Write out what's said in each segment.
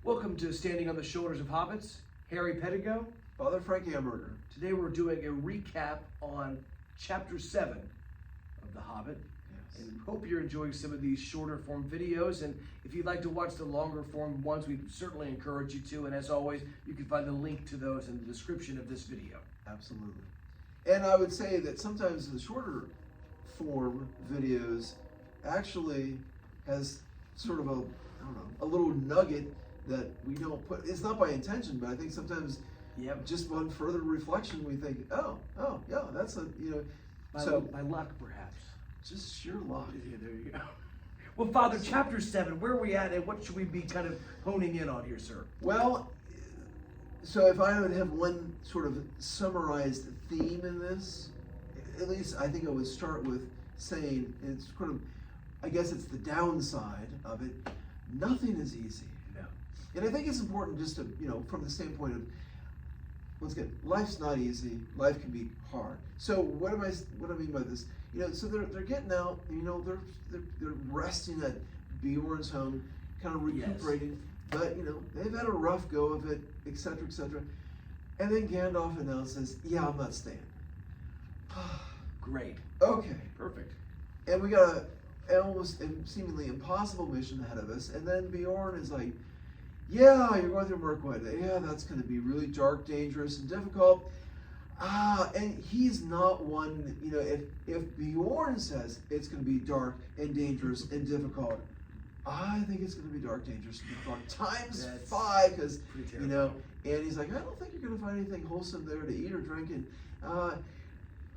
Welcome to Standing on the Shoulders of Hobbits. Harry Pedigo. Father Frank Hamburger. Today we're doing a recap on Chapter 7 of The Hobbit. Yes. And hope you're enjoying some of these shorter form videos. And if you'd like to watch the longer form ones, we certainly encourage you to. And as always, you can find the link to those in the description of this video. Absolutely. And I would say that sometimes the shorter form videos actually has sort of a little nugget that we don't put. It's not by intention, but I think sometimes just on further reflection we think, oh yeah, that's By luck, perhaps. Just sheer luck. Yeah, there you go. Well, Father, Chapter 7, where are we at, and what should we be kind of honing in on here, sir? Well, so if I would have one sort of summarized theme in this, at least I think I would start with saying it's kind of, I guess it's the downside of it. Nothing is easy. No. And I think it's important just to, from the standpoint of, once again, life's not easy. Life can be hard. So what I mean by this? So they're getting out. They're resting at Bjorn's home, kind of recuperating. Yes. But they've had a rough go of it, etc., etc. And then Gandalf announces, "Yeah, I'm not staying." Great. Okay. Perfect. And we got an almost seemingly impossible mission ahead of us. And then Bjorn is like, "Yeah, you're going through Mirkwood. Yeah, that's going to be really dark, dangerous, and difficult." And he's not one, if Bjorn says it's going to be dark and dangerous and difficult, I think it's going to be dark, dangerous, and difficult times 5, because, and he's like, "I don't think you're going to find anything wholesome there to eat or drink." And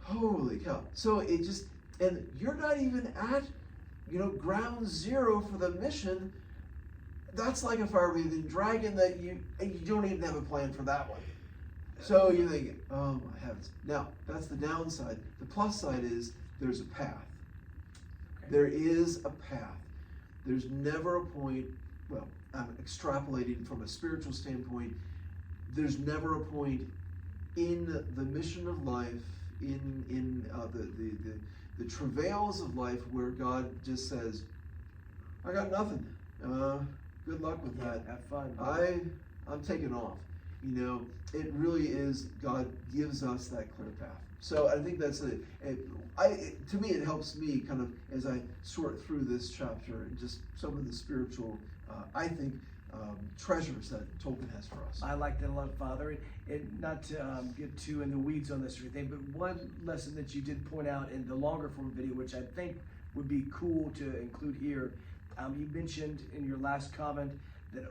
holy cow. So it just, and you're not even at, ground zero for the mission. That's like a fire-breathing dragon that you don't even have a plan for that one. So you're thinking, oh my heavens. Now, that's the downside. The plus side is there's a path. Okay. There is a path. There's never a point, well, I'm extrapolating from a spiritual standpoint, there's never a point in the mission of life, in the travails of life where God just says, "I got nothing. Good luck with that. Have fun. I'm taking off." It really is, God gives us that clear path. So I think that's to me, it helps me kind of as I sort through this chapter and just some of the spiritual, treasures that Tolkien has for us. I like that a lot, Father. And not to get too in the weeds on this or anything, but one lesson that you did point out in the longer form video, which I think would be cool to include here, you mentioned in your last comment that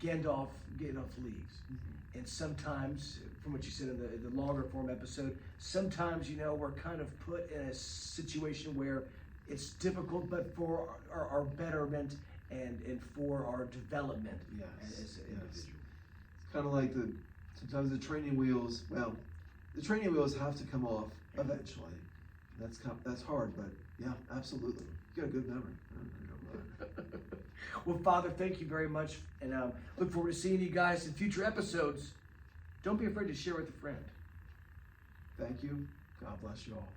Gandalf leaves. Mm-hmm. And sometimes, from what you said in the longer form episode, sometimes, we're kind of put in a situation where it's difficult, but for our betterment and for our development as an individual. It's kind of like sometimes the training wheels, the training wheels have to come off eventually. That's hard, but yeah, absolutely. You got a good memory. Well, Father, thank you very much, and look forward to seeing you guys in future episodes. Don't be afraid to share with a friend. Thank you. God bless you all.